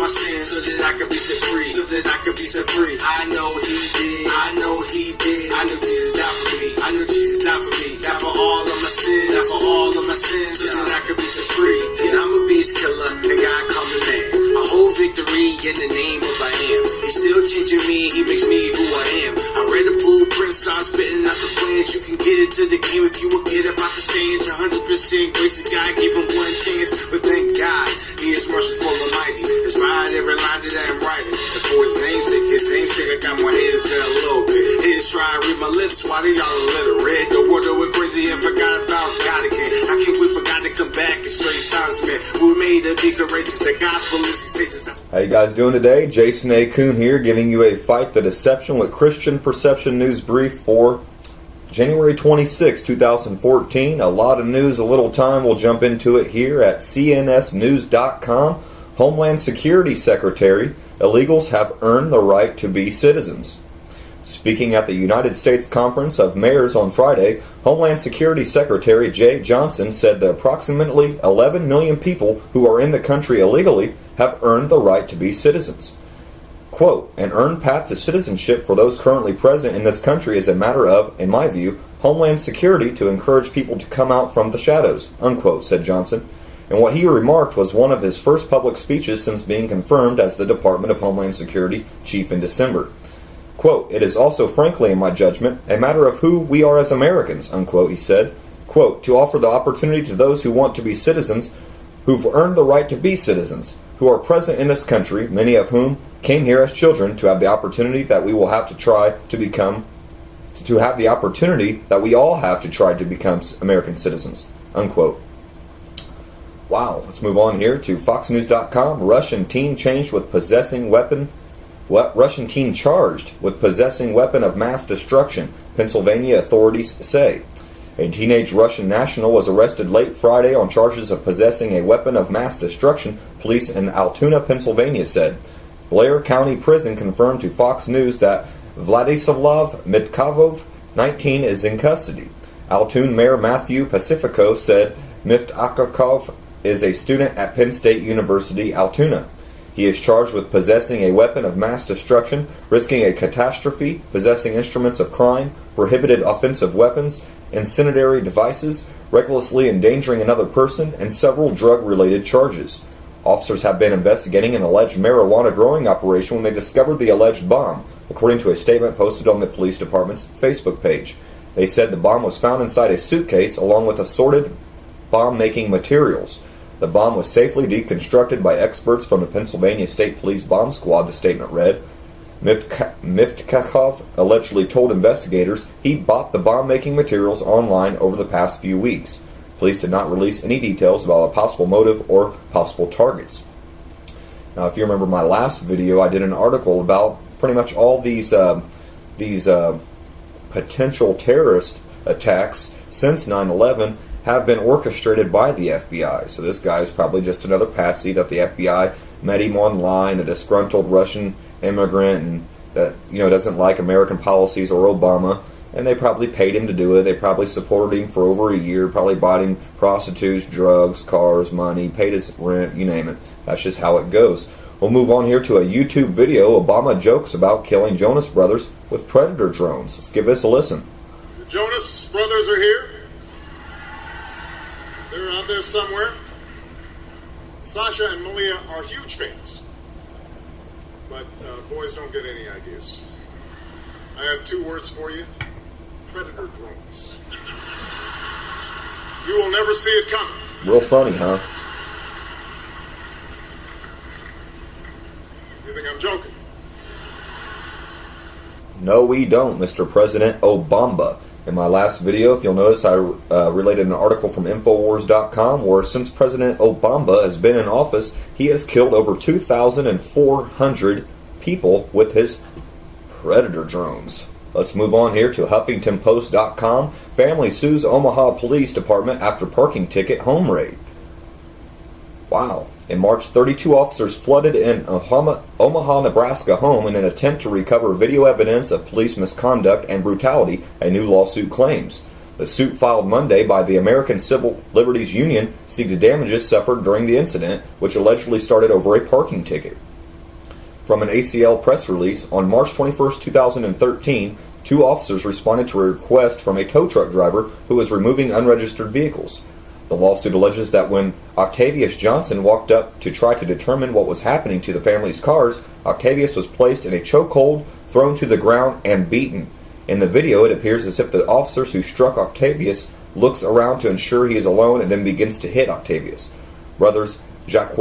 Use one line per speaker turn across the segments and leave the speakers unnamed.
my sins, so that I could be set free, so that I could be set free. I know he did, I know he did. I know Jesus died for me, I know Jesus died for me. Died for all of my sins, died for all of my sins, so that I could be set free. And I'm a beast killer, and God called me man. I hold victory in the name of I am. He's still changing me, he makes me who I am. I read the blueprint, start spitting out the plans. You can get into the game if you will get up out the stage. 100% grace of God, give him one chance. But thank God, he is merciful and mighty. Inspired every line that I'm writing. As for his namesake, I got more haters than a little bit. Haters try to read my lips while they all a little red. The world went crazy and forgot about God again. I can't wait for God to come back and straight times, man. We were made to be courageous. The gospel is contagious.
How you guys doing today? Jason A. Kuhn here, giving you a Fight the Deception with Christian Perception news brief for January 26, 2014. A lot of news, a little time. We'll jump into it here at cnsnews.com. Homeland Security Secretary, illegals have earned the right to be citizens. Speaking at the United States Conference of Mayors on Friday, Homeland Security Secretary Jay Johnson said that approximately 11 million people who are in the country illegally have earned the right to be citizens. Quote, an earned path to citizenship for those currently present in this country is a matter of, in my view, Homeland Security to encourage people to come out from the shadows, unquote, said Johnson. And what he remarked was one of his first public speeches since being confirmed as the Department of Homeland Security chief in December. Quote, it is also, frankly, in my judgment, a matter of who we are as Americans, unquote, he said. Quote, to offer the opportunity to those who want to be citizens, who've earned the right to be citizens, who are present in this country, many of whom came here as children, to have the opportunity that we will have to try to become, to have the opportunity that we all have to try to become American citizens, unquote. Wow, let's move on here to FoxNews.com. Russian teen charged with possessing weapon of mass destruction, Pennsylvania authorities say. A teenage Russian national was arrested late Friday on charges of possessing a weapon of mass destruction, police in Altoona, Pennsylvania said. Blair County Prison confirmed to Fox News that Vladislav Mitkavov, 19, is in custody. Altoona Mayor Matthew Pacifico said Miftakov is a student at Penn State University, Altoona. He is charged with possessing a weapon of mass destruction, risking a catastrophe, possessing instruments of crime, prohibited offensive weapons, incendiary devices, recklessly endangering another person, and several drug-related charges. Officers have been investigating an alleged marijuana growing operation when they discovered the alleged bomb, according to a statement posted on the police department's Facebook page. They said the bomb was found inside a suitcase along with assorted bomb-making materials. The bomb was safely deconstructed by experts from the Pennsylvania State Police Bomb Squad, the statement read. Miftakov allegedly told investigators he bought the bomb-making materials online over the past few weeks. Police did not release any details about a possible motive or possible targets. Now, if you remember my last video, I did an article about pretty much all these potential terrorist attacks since 9/11 have been orchestrated by the FBI. So this guy is probably just another patsy that the FBI met him online, a disgruntled Russian immigrant and that doesn't like American policies or Obama, and they probably paid him to do it. They probably supported him for over a year, probably bought him prostitutes, drugs, cars, money, paid his rent, you name it. That's just how it goes. We'll move on here to a YouTube video. Obama jokes about killing Jonas Brothers with Predator drones. Let's give this a listen.
The Jonas Brothers are here. They're out there somewhere. Sasha and Malia are huge fans. But boys don't get any ideas. I have two words for you. Predator drones. You will never see it coming.
Real funny, huh?
You think I'm joking?
No, we don't, Mr. President Obama. In my last video, if you'll notice, I related an article from Infowars.com where since President Obama has been in office, he has killed over 2,400 people with his Predator drones. Let's move on here to HuffingtonPost.com. Family sues Omaha Police Department after parking ticket home raid. Wow. In March, 32 officers flooded an Omaha, Nebraska home in an attempt to recover video evidence of police misconduct and brutality, a new lawsuit claims. The suit filed Monday by the American Civil Liberties Union seeks damages suffered during the incident, which allegedly started over a parking ticket. From an ACL press release, on March 21, 2013, 2 officers responded to a request from a tow truck driver who was removing unregistered vehicles. The lawsuit alleges that when Octavius Johnson walked up to try to determine what was happening to the family's cars, Octavius was placed in a chokehold, thrown to the ground, and beaten. In the video, it appears as if the officers who struck Octavius looks around to ensure he is alone and then begins to hit Octavius. Brothers Jacques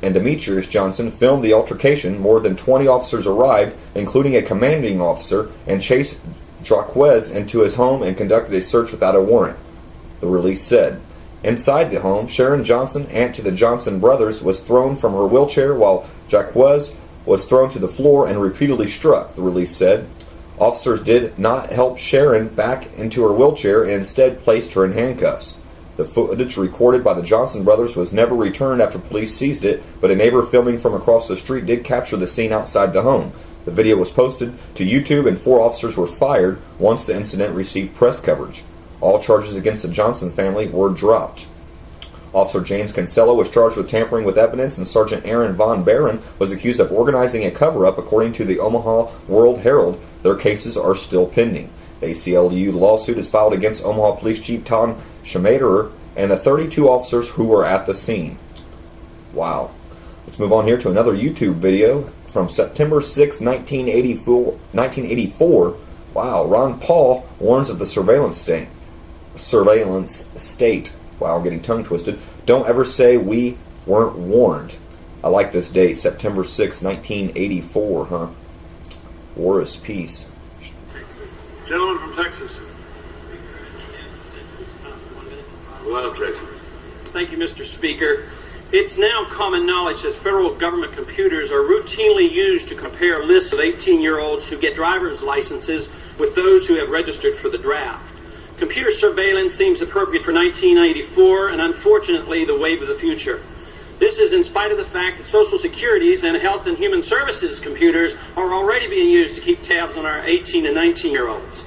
and Demetrius Johnson filmed the altercation. More than 20 officers arrived, including a commanding officer, and chased Jacques into his home and conducted a search without a warrant, the release said. Inside the home, Sharon Johnson, aunt to the Johnson brothers, was thrown from her wheelchair while Jacques was thrown to the floor and repeatedly struck, the release said. Officers did not help Sharon back into her wheelchair and instead placed her in handcuffs. The footage recorded by the Johnson brothers was never returned after police seized it, but a neighbor filming from across the street did capture the scene outside the home. The video was posted to YouTube and 4 officers were fired once the incident received press coverage. All charges against the Johnson family were dropped. Officer James Kinsella was charged with tampering with evidence, and Sergeant Aaron Von Barron was accused of organizing a cover-up, according to the Omaha World-Herald. Their cases are still pending. The ACLU lawsuit is filed against Omaha Police Chief Tom Schmaderer and the 32 officers who were at the scene. Wow. Let's move on here to another YouTube video from September 6, 1984. Wow. Ron Paul warns of the surveillance state. Wow, I'm getting tongue twisted. Don't ever say we weren't warned. I like this date, September 6, 1984, huh? War is peace.
Gentleman from Texas. Without objection.
Thank you, Mr. Speaker. It's now common knowledge that federal government computers are routinely used to compare lists of 18-year-olds who get driver's licenses with those who have registered for the draft. Computer surveillance seems appropriate for 1994 and unfortunately the wave of the future. This is in spite of the fact that Social Security's and Health and Human Services computers are already being used to keep tabs on our 18 and 19-year-olds.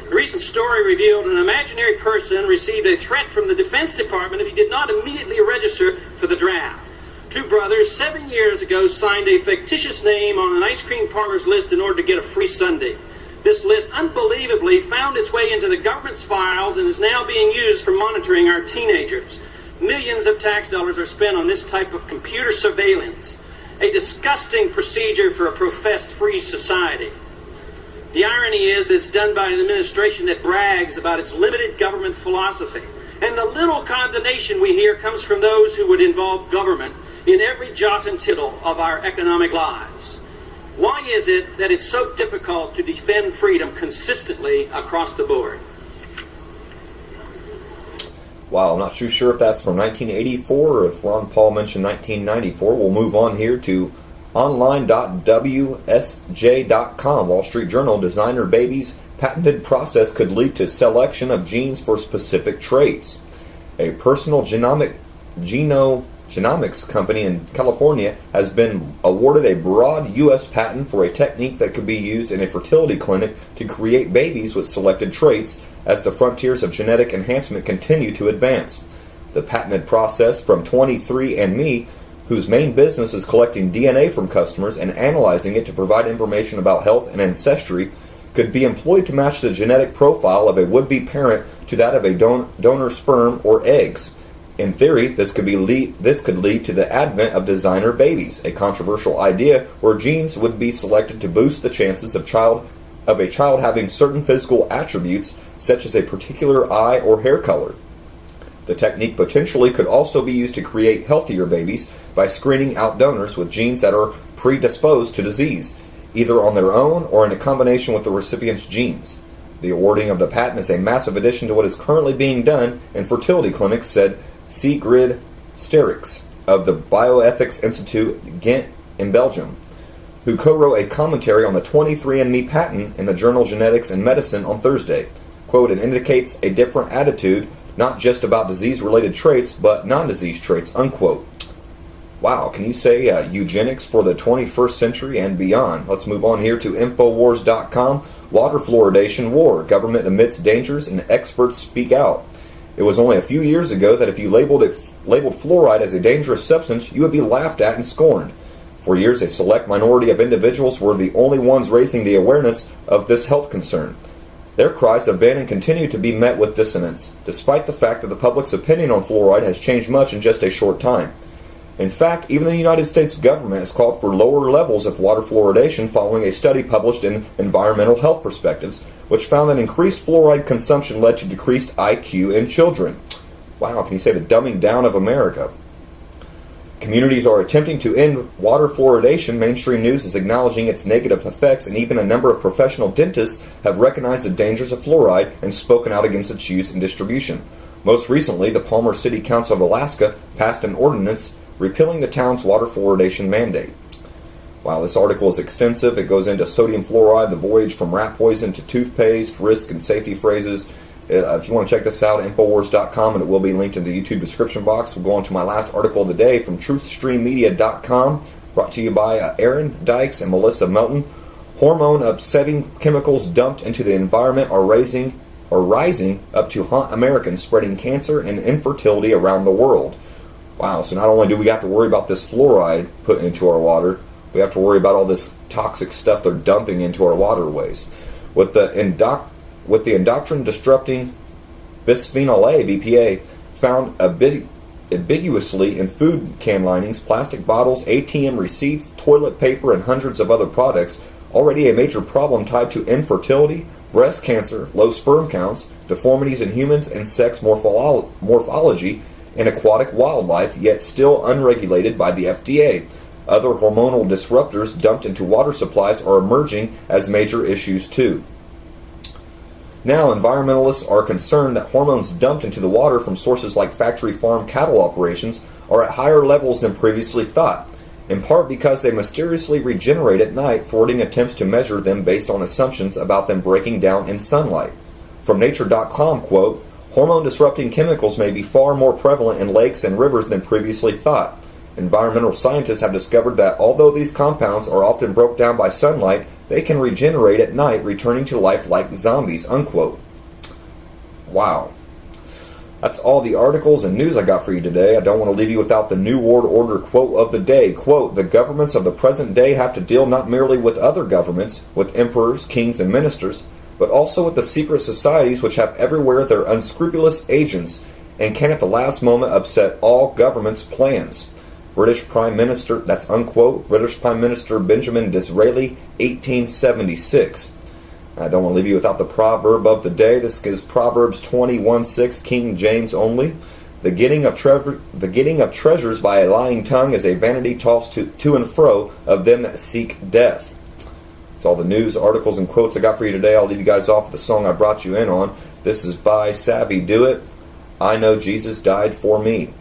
A recent story revealed an imaginary person received a threat from the Defense Department if he did not immediately register for the draft. 2 brothers 7 years ago signed a fictitious name on an ice cream parlor's list in order to get a free sundae. This list unbelievably found its way into the government's files and is now being used for monitoring our teenagers. Millions of tax dollars are spent on this type of computer surveillance, a disgusting procedure for a professed free society. The irony is that it's done by an administration that brags about its limited government philosophy, and the little condemnation we hear comes from those who would involve government in every jot and tittle of our economic lives. Why is it that it's so difficult to defend freedom consistently across the board?
Wow, I'm not too sure if that's from 1984 or if Ron Paul mentioned 1994. We'll move on here to online.wsj.com. Wall Street Journal, designer babies' patented process could lead to selection of genes for specific traits. A personal genomics company in California has been awarded a broad U.S. patent for a technique that could be used in a fertility clinic to create babies with selected traits as the frontiers of genetic enhancement continue to advance. The patented process from 23andMe, whose main business is collecting DNA from customers and analyzing it to provide information about health and ancestry, could be employed to match the genetic profile of a would-be parent to that of a donor sperm or eggs. In theory, this could lead to the advent of designer babies, a controversial idea where genes would be selected to boost the chances of a child having certain physical attributes, such as a particular eye or hair color. The technique potentially could also be used to create healthier babies by screening out donors with genes that are predisposed to disease, either on their own or in a combination with the recipient's genes. The awarding of the patent is a massive addition to what is currently being done in fertility clinics, said Sigrid Sterix of the Bioethics Institute Ghent in Belgium, who co-wrote a commentary on the 23andMe patent in the journal Genetics and Medicine on Thursday. Quote, it indicates a different attitude, not just about disease-related traits, but non-disease traits, unquote. Wow, can you say eugenics for the 21st century and beyond? Let's move on here to Infowars.com. Water fluoridation war. Government admits dangers and experts speak out. It was only a few years ago that if you labeled fluoride as a dangerous substance, you would be laughed at and scorned. For years, a select minority of individuals were the only ones raising the awareness of this health concern. Their cries have been and continue to be met with dissonance, despite the fact that the public's opinion on fluoride has changed much in just a short time. In fact, even the United States government has called for lower levels of water fluoridation following a study published in Environmental Health Perspectives, which found that increased fluoride consumption led to decreased IQ in children. Wow, can you say the dumbing down of America? Communities are attempting to end water fluoridation. Mainstream news is acknowledging its negative effects, and even a number of professional dentists have recognized the dangers of fluoride and spoken out against its use and distribution. Most recently, the Palmer City Council of Alaska passed an ordinance repealing the town's water fluoridation mandate. Wow, this article is extensive. It goes into sodium fluoride, the voyage from rat poison to toothpaste, risk and safety phrases. If you want to check this out, Infowars.com, and it will be linked in the YouTube description box. We'll go on to my last article of the day from TruthStreamMedia.com, brought to you by Aaron Dykes and Melissa Melton. Hormone-upsetting chemicals dumped into the environment are rising up to haunt Americans, spreading cancer and infertility around the world. Wow, so not only do we have to worry about this fluoride put into our water, we have to worry about all this toxic stuff they're dumping into our waterways. With the endocrine-disrupting bisphenol A, BPA, found ambiguously in food can linings, plastic bottles, ATM receipts, toilet paper, and hundreds of other products, already a major problem tied to infertility, breast cancer, low sperm counts, deformities in humans, and sex morphology in aquatic wildlife, yet still unregulated by the FDA. Other hormonal disruptors dumped into water supplies are emerging as major issues too. Now, environmentalists are concerned that hormones dumped into the water from sources like factory farm cattle operations are at higher levels than previously thought, in part because they mysteriously regenerate at night, thwarting attempts to measure them based on assumptions about them breaking down in sunlight. From Nature.com, quote, hormone-disrupting chemicals may be far more prevalent in lakes and rivers than previously thought. Environmental scientists have discovered that although these compounds are often broken down by sunlight, they can regenerate at night, returning to life like zombies, unquote. Wow. That's all the articles and news I got for you today. I don't want to leave you without the New World Order quote of the day. Quote, the governments of the present day have to deal not merely with other governments, with emperors, kings, and ministers, but also with the secret societies which have everywhere their unscrupulous agents and can at the last moment upset all governments' plans. British Prime Minister, that's unquote, British Prime Minister Benjamin Disraeli, 1876. I don't want to leave you without the proverb of the day. This is Proverbs 21:6, King James only. The getting of treasures by a lying tongue is a vanity tossed to and fro of them that seek death. That's all the news, articles, and quotes I got for you today. I'll leave you guys off with the song I brought you in on. This is by Savvy Do It. I Know Jesus Died For Me.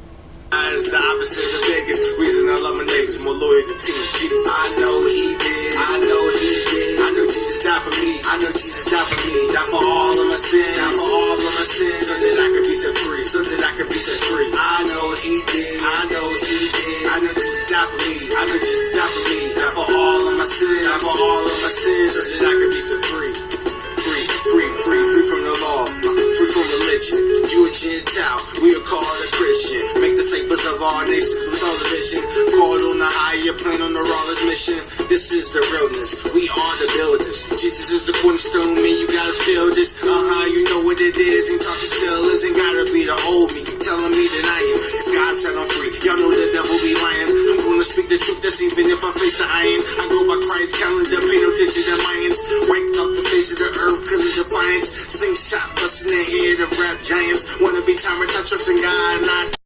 Is the opposite of biggest reason I love my neighbors, more loyal to Team Jesus. I know he did. I know he did. I know Jesus died for me. I know Jesus died for me. Died for all of my sins. Died for all of my sins. So that I could be set free. So that I could be set free. I know he did. I know he did. I know Jesus died for me. I know Jesus died for me. Died for all of my sins. Died for all of my sins. So that I could be set free. Free from the law, free from religion. You a Gentile, we are called a Christian. Make the sabers of our nation lose all division. Called on the higher plane on the rawest mission. This is the realness, we are the builders. Jesus is the cornerstone, man, you gotta feel this. You know what it is, ain't talking still. Isn't gotta be the old me, telling me that I am. Cause God said I'm free, y'all know the devil be lying. I'm gonna speak the truth, that's even if I face the iron. I go by Christ's calendar, pay no attention to Mayans. Wiped off the face of the earth cause of defiance. Sing shot, busting the head of rap giants. Wanna be Thomas, I trust in God, not